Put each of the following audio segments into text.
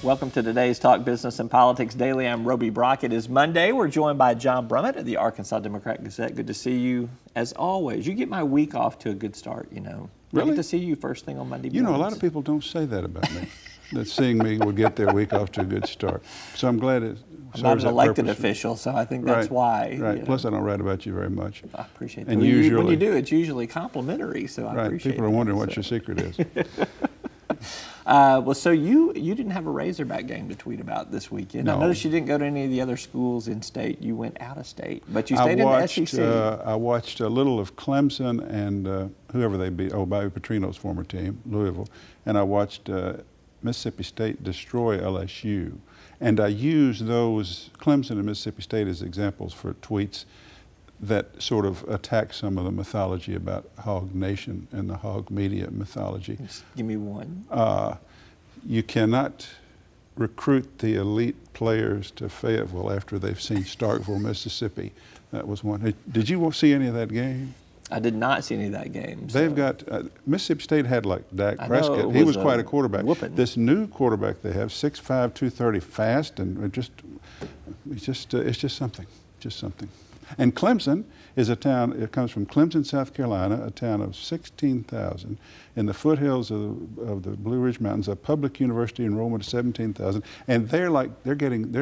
Welcome to today's Talk Business and Politics Daily. I'm Roby Brock. It is Monday. We're joined by John Brummett of the Arkansas Democrat-Gazette. Good to see you, as always. You get my week off to a good start, you know. Really? I get to see you first thing on Monday mornings. You know, a lot of people don't say that about me, that seeing me will get their week off to a good start. So I'm glad it I'm not an elected official, so I think that's why. Right. Plus, I don't write about you very much. I appreciate that. And usually, when you do, it's usually complimentary, so I appreciate it. People are wondering what your secret is. Well, so you didn't have a Razorback game to tweet about this weekend. No. I noticed you didn't go to any of the other schools in state. You went out of state, but you stayed in the SEC. I watched a little of Clemson and whoever they beat, Bobby Petrino's former team, Louisville, and I watched Mississippi State destroy LSU. And I used those, Clemson and Mississippi State, as examples for tweets that sort of attack some of the mythology about Hog Nation and the Hog Media mythology. Just give me one. You cannot recruit the elite players to Fayetteville after they've seen Starkville, Mississippi. That was one. Did you see any of that game? I did not see any of that game. They've got, Mississippi State had like Dak Prescott. He was quite a quarterback. Whooping. This new quarterback they have, 6'5", 230, fast, and it's just something, And Clemson is a town, it comes from Clemson, South Carolina, a town of 16,000 in the foothills of the Blue Ridge Mountains, a public university enrollment of 17,000, and they're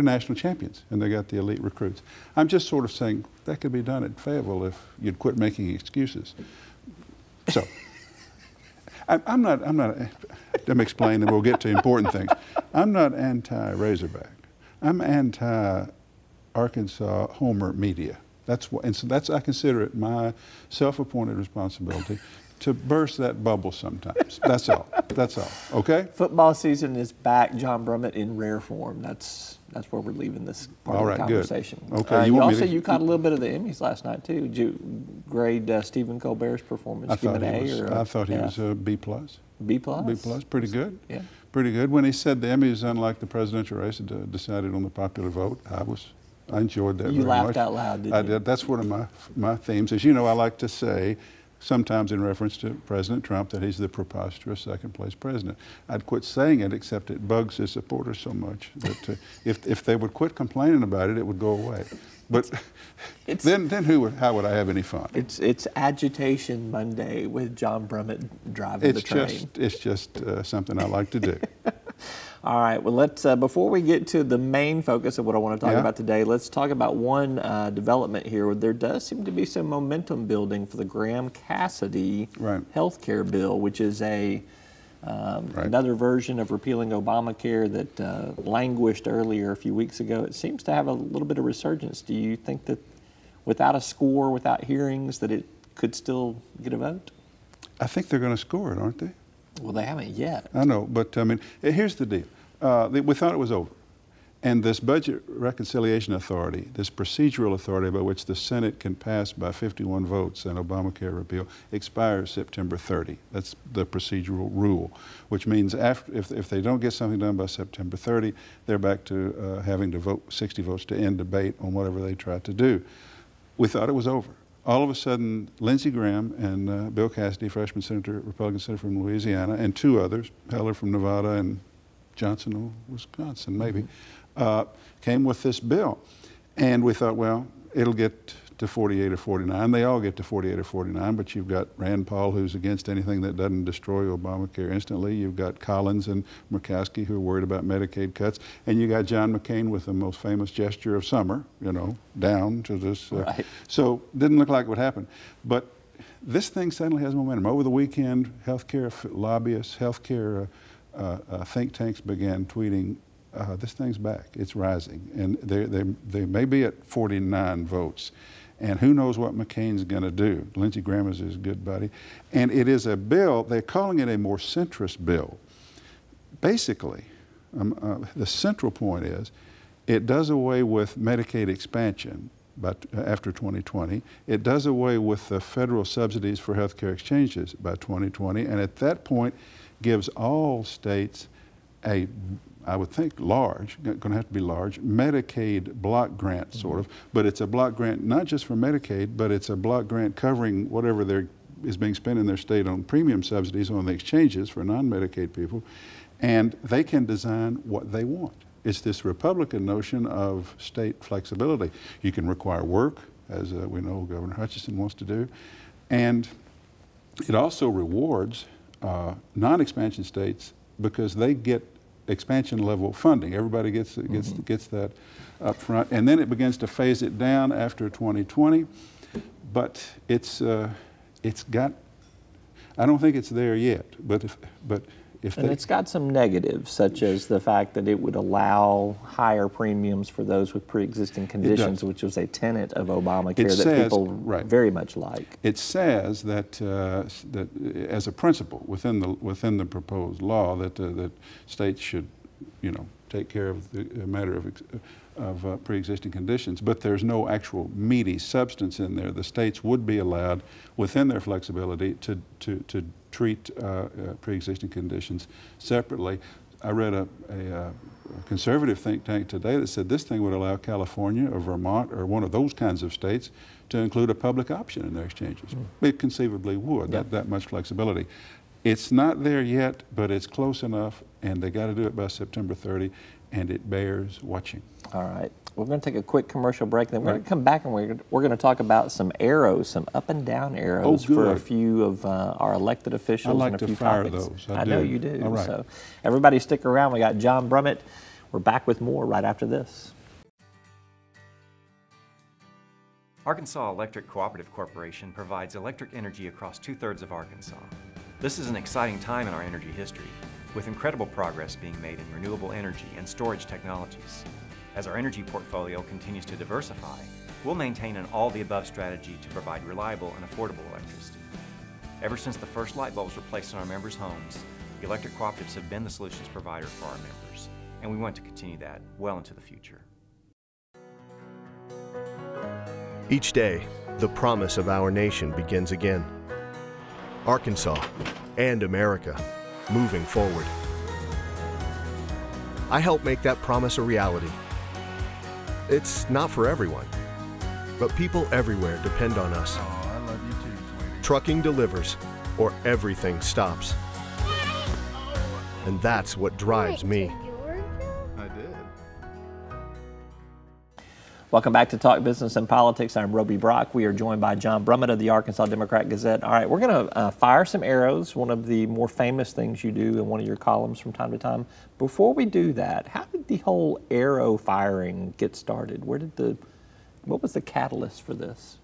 national champions, and they got the elite recruits. I'm just sort of saying that could be done at Fayetteville if you'd quit making excuses. So, I'm not, let me explain and we'll get to important things. I'm not anti-Razorback. I'm anti-Arkansas Homer media. That's what, and so I consider it my self-appointed responsibility to burst that bubble sometimes. That's all. That's all. Okay. Football season is back, John Brummett, in rare form. That's where we're leaving this part of the conversation. Good. Okay. You caught a little bit of the Emmys last night too. Did you grade Stephen Colbert's performance? I thought he was a B plus. B plus. B plus. Pretty good. Yeah. Pretty good. When he said the Emmys, unlike the presidential race, decided on the popular vote, I enjoyed that very much. You laughed out loud, didn't you? I did. That's one of my themes. As you know, I like to say, sometimes in reference to President Trump, that he's the preposterous second-place president. I'd quit saying it, except it bugs his supporters so much that if they would quit complaining about it, it would go away. But then how would I have any fun? It's Agitation Monday with John Brummett driving the train. It's just something I like to do. All right, well, let's, before we get to the main focus of what I want to talk about today, let's talk about one development here. There does seem to be some momentum building for the Graham-Cassidy health care bill, which is another version of repealing Obamacare that languished earlier a few weeks ago. It seems to have a little bit of resurgence. Do you think that without a score, without hearings, that it could still get a vote? I think they're going to score it, aren't they? Well, they haven't yet. I know, but I mean, here's the deal. We thought it was over. And this Budget Reconciliation Authority, this procedural authority by which the Senate can pass by 51 votes an Obamacare repeal, expires September 30. That's the procedural rule, which means if they don't get something done by September 30, they're back to having to vote 60 votes to end debate on whatever they try to do. We thought it was over. All of a sudden, Lindsey Graham and Bill Cassidy, freshman senator, Republican senator from Louisiana, and two others, Heller from Nevada and Johnson of Wisconsin, maybe, came with this bill. And we thought, well, it'll get to 48 or 49. They all get to 48 or 49, but you've got Rand Paul, who's against anything that doesn't destroy Obamacare instantly. You've got Collins and Murkowski, who are worried about Medicaid cuts. And you got John McCain with the most famous gesture of summer, you know, down to this. So didn't look like it would happen. But this thing suddenly has momentum. Over the weekend, healthcare lobbyists, healthcare think tanks began tweeting, this thing's back, it's rising. And they may be at 49 votes. And who knows what McCain's going to do. Lindsey Graham is his good buddy. And it is a bill, they're calling it a more centrist bill. Basically, the central point is, it does away with Medicaid expansion after 2020. It does away with the federal subsidies for healthcare exchanges by 2020. And at that point, gives all states a, I would think large, going to have to be large, Medicaid block grant sort of, but it's a block grant not just for Medicaid, but it's a block grant covering whatever is being spent in their state on premium subsidies on the exchanges for non-Medicaid people. and they can design what they want. It's this Republican notion of state flexibility. You can require work, as we know Governor Hutchinson wants to do, and it also rewards non-expansion states because they get expansion level funding. Everybody gets that up front, and then it begins to phase it down after 2020. But it's got. I don't think it's there yet. But if and it's got some negatives, such as the fact that it would allow higher premiums for those with pre-existing conditions, which was a tenet of Obamacare that people very much like. It says that that as a principle within the proposed law that states should, take care of the matter of pre-existing conditions, but there's no actual meaty substance in there. The states would be allowed, within their flexibility, to treat pre-existing conditions separately. I read a conservative think tank today that said this thing would allow California or Vermont or one of those kinds of states to include a public option in their exchanges. It conceivably would, that much flexibility. It's not there yet, but it's close enough, and they got to do it by September 30, and it bears watching. All right. We're going to take a quick commercial break, then we're going to come back and we're going to talk about some arrows, some up and down arrows for a few of our elected officials. I like and a few to fire topics. those. I know you do. All right. So everybody stick around. We got John Brummett. We're back with more right after this. Arkansas Electric Cooperative Corporation provides electric energy across 2/3 of Arkansas. This is an exciting time in our energy history, with incredible progress being made in renewable energy and storage technologies. As our energy portfolio continues to diversify, we'll maintain an all-the-above strategy to provide reliable and affordable electricity. Ever since the first light bulbs were placed in our members' homes, the electric cooperatives have been the solutions provider for our members, and we want to continue that well into the future. Each day, the promise of our nation begins again. Arkansas and America, moving forward. I help make that promise a reality. It's not for everyone, but people everywhere depend on us. Oh, I love you too, sweetie. Trucking delivers, or everything stops. And that's what drives me. I did. Welcome back to Talk Business and Politics. I'm Roby Brock. We are joined by John Brummett of the Arkansas Democrat-Gazette. All right, we're going to fire some arrows, one of the more famous things you do in one of your columns from time to time. Before we do that, how did the whole arrow firing get started? What was the catalyst for this?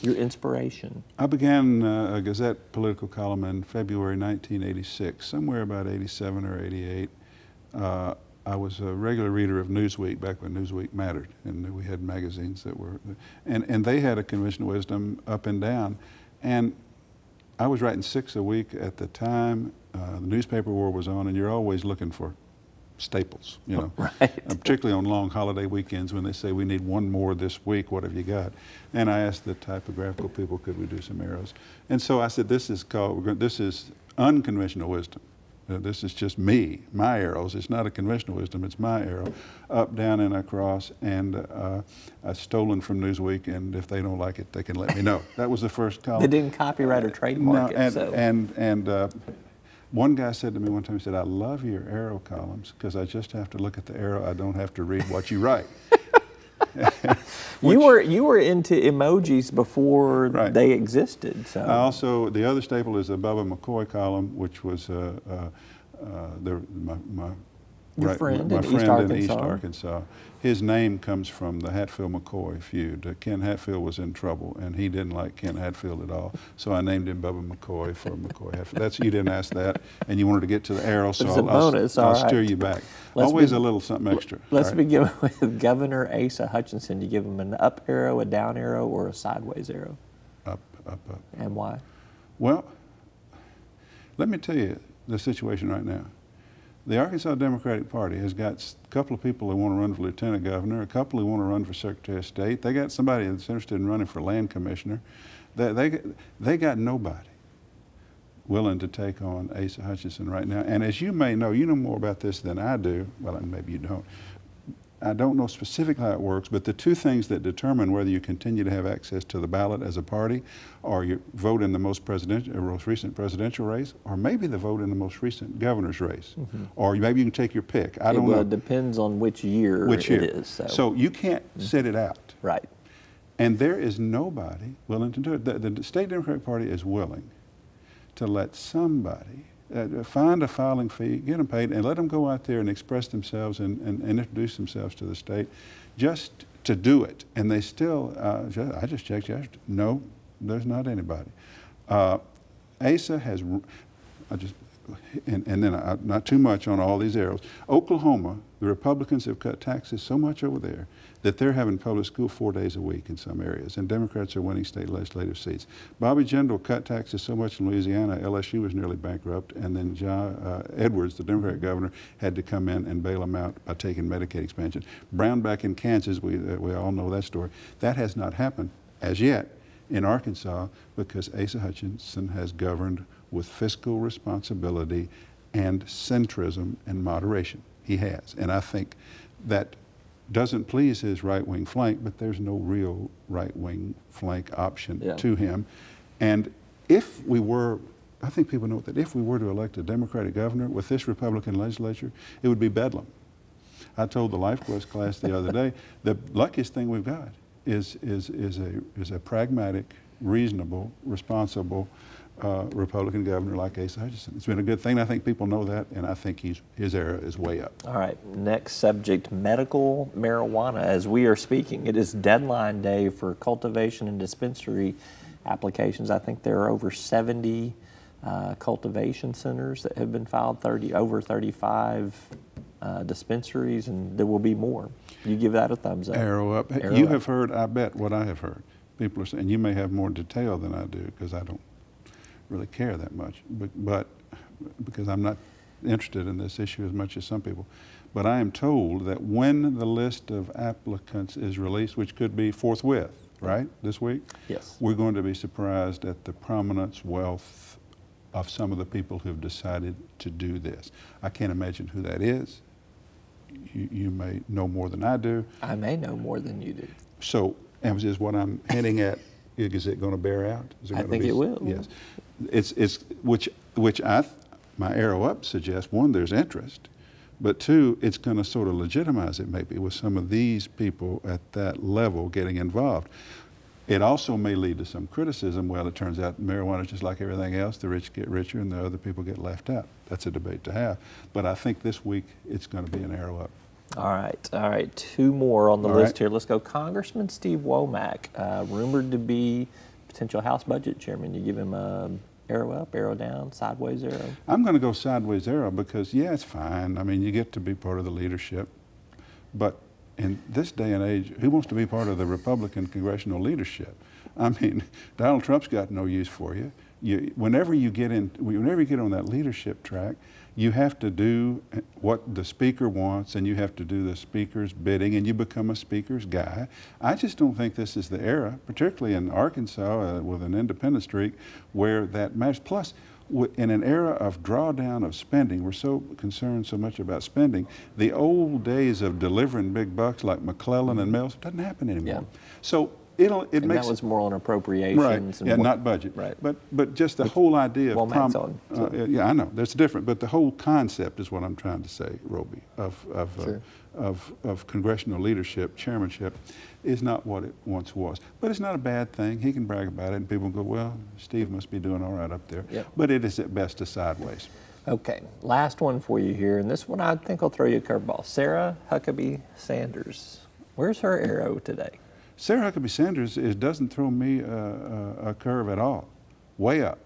Your inspiration? I began a Gazette political column in February 1986, somewhere about 87 or 88. I was a regular reader of Newsweek back when Newsweek mattered, and we had magazines that were, and they had a convention of wisdom up and down, and I was writing 6 a week at the time. The newspaper war was on, and you're always looking for staples, Right. Particularly on long holiday weekends when they say we need one more this week, what have you got? And I asked the typographical people, could we do some arrows? And so I said, this is unconventional wisdom. This is just me, my arrows. It's not a conventional wisdom, it's my arrow. Up, down, and across, and I've stolen from Newsweek, and if they don't like it, they can let me know. That was the first column. They didn't copyright or trademark it. And one guy said to me one time, he said, I love your arrow columns because I just have to look at the arrow, I don't have to read what you write. You were into emojis before they existed. So also, the other staple is the Bubba McCoy column, which was my friend in East Arkansas. His name comes from the Hatfield-McCoy feud. Ken Hatfield was in trouble, and he didn't like Ken Hatfield at all. So I named him Bubba McCoy for McCoy Hatfield. You didn't ask that, and you wanted to get to the arrow, so I'll steer you back. Always a little something extra. Let's begin with Governor Asa Hutchinson. You give him an up arrow, a down arrow, or a sideways arrow? Up, up, up. And why? Well, let me tell you the situation right now. The Arkansas Democratic Party has got a couple of people who want to run for lieutenant governor, a couple who want to run for secretary of state. They got somebody that's interested in running for land commissioner. They got nobody willing to take on Asa Hutchinson right now. And as you may know, you know more about this than I do. Well, maybe you don't. I don't know specifically how it works, but the two things that determine whether you continue to have access to the ballot as a party are your vote in the most recent presidential race, or maybe the vote in the most recent governor's race. Or maybe you can take your pick. I don't know. It depends on which year it is. So you can't sit it out. Right. And there is nobody willing to do it. The State Democratic Party is willing to let somebody find a filing fee, get them paid, and let them go out there and express themselves and introduce themselves to the state just to do it. And they still, I just checked yesterday, no, there's not anybody. ASA has, and then not too much on all these arrows. Oklahoma, the Republicans have cut taxes so much over there that they're having public school 4 days a week in some areas, and Democrats are winning state legislative seats. Bobby Jindal cut taxes so much in Louisiana, LSU was nearly bankrupt, and then John Edwards, the Democratic governor, had to come in and bail him out by taking Medicaid expansion. Brownback in Kansas, we all know that story. That has not happened as yet in Arkansas because Asa Hutchinson has governed with fiscal responsibility and centrism and moderation. He has, and I think that doesn't please his right-wing flank, but there's no real right-wing flank option to him. And if we were, I think people know that if we were to elect a Democratic governor with this Republican legislature, it would be bedlam. I told the Life Quest class the other day, the luckiest thing we've got is a pragmatic, reasonable, responsible Republican governor like Asa Hutchinson. It's been a good thing. I think people know that, and I think his era is way up. All right, next subject, medical marijuana. As we are speaking, it is deadline day for cultivation and dispensary applications. I think there are over 70 cultivation centers that have been filed, over 35 dispensaries, and there will be more. You give that a thumbs up. Arrow up. Arrow you up. have heard, I bet, what I have heard. People are saying, you may have more detail than I do, because I don't really care that much, but because I'm not interested in this issue as much as some people. But I am told that when the list of applicants is released, which could be forthwith, right, this week? Yes. We're going to be surprised at the prominence, wealth of some of the people who've decided to do this. I can't imagine who that is. You may know more than I do. I may know more than you do. So, is what I'm hinting at, is it going to bear out? I think it will. Yes. Which my arrow up suggests, one, there's interest, but two, it's going to sort of legitimize it maybe with some of these people at that level getting involved. It also may lead to some criticism. Well, it turns out marijuana is just like everything else. The rich get richer and the other people get left out. That's a debate to have. But I think this week it's going to be an arrow up. All right. Two more on the list here. Let's go. Congressman Steve Womack, rumored to be potential House Budget Chairman. You give him a arrow up, arrow down, sideways arrow? I'm going to go sideways arrow because, yeah, it's fine. I mean, you get to be part of the leadership. But in this day and age, who wants to be part of the Republican congressional leadership? I mean, Donald Trump's got no use for you. Whenever you get on that leadership track, you have to do what the speaker wants, and you have to do the speaker's bidding, and you become a speaker's guy. I just don't think this is the era, particularly in Arkansas with an independent streak, where that matters. Plus, in an era of drawdown of spending, we're so concerned so much about spending, the old days of delivering big bucks like McClellan and Mills doesn't happen anymore. Yeah. So it makes that was more on appropriations. Right, and not budget. Right. But just the whole idea of yeah, I know, that's different, but the whole concept is what I'm trying to say, Roby, of congressional leadership, chairmanship, is not what it once was. But it's not a bad thing. He can brag about it, and people go, well, Steve must be doing all right up there. Yep. But it is at best a sideways. Okay, last one for you here, and this one I think I'll throw you a curveball. Sarah Huckabee Sanders. Where's her arrow today? Sarah Huckabee Sanders doesn't throw me a curve at all. Way up.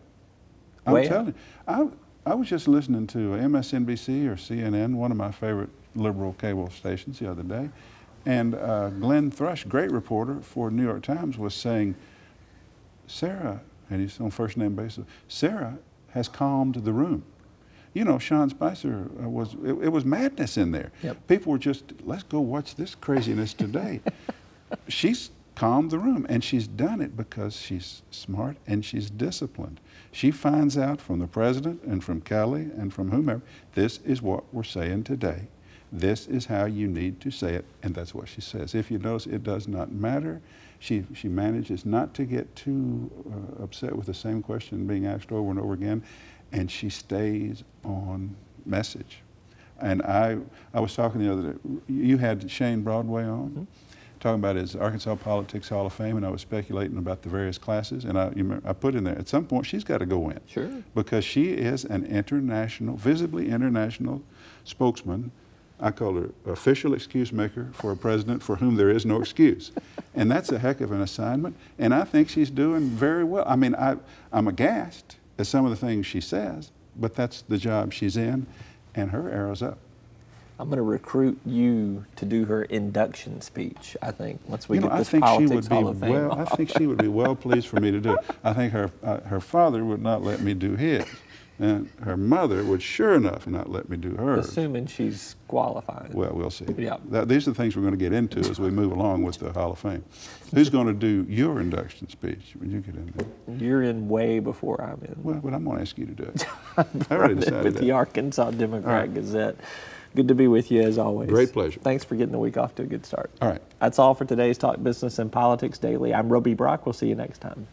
I'm telling you. I was just listening to MSNBC or CNN, one of my favorite liberal cable stations, the other day, and Glenn Thrush, great reporter for New York Times, was saying, Sarah, and he's on first name basis, Sarah has calmed the room. You know, Sean Spicer it was madness in there. Yep. People were just, let's go watch this craziness today. She's calmed the room, and she's done it because she's smart and she's disciplined. She finds out from the president and from Kelly and from whomever, this is what we're saying today. This is how you need to say it, and that's what she says. If you notice, it does not matter. She manages not to get too upset with the same question being asked over and over again, and she stays on message. And I was talking the other day, you had Shane Broadway on, talking about his Arkansas Politics Hall of Fame, and I was speculating about the various classes, and I put in there, at some point she's got to go in. Sure. Because she is an international, visibly international spokesman. I call her official excuse maker for a president for whom there is no excuse. And that's a heck of an assignment, and I think she's doing very well. I mean, I'm aghast at some of the things she says, but that's the job she's in, and her arrow's up. I'm going to recruit you to do her induction speech, I think, once we get this I Politics Hall of Fame. I think she would be well pleased for me to do it. I think her father would not let me do his, and her mother would sure enough not let me do hers. Assuming she's qualified. Well, we'll see. Yeah. These are the things we're going to get into as we move along with the Hall of Fame. Who's going to do your induction speech when you get in there? You're in way before I'm in. Well, but I'm going to ask you to do it. I already decided with that. the Arkansas Democrat-Gazette. Good to be with you as always. Great pleasure. Thanks for getting the week off to a good start. All right. That's all for today's Talk Business and Politics Daily. I'm Roby Brock. We'll see you next time.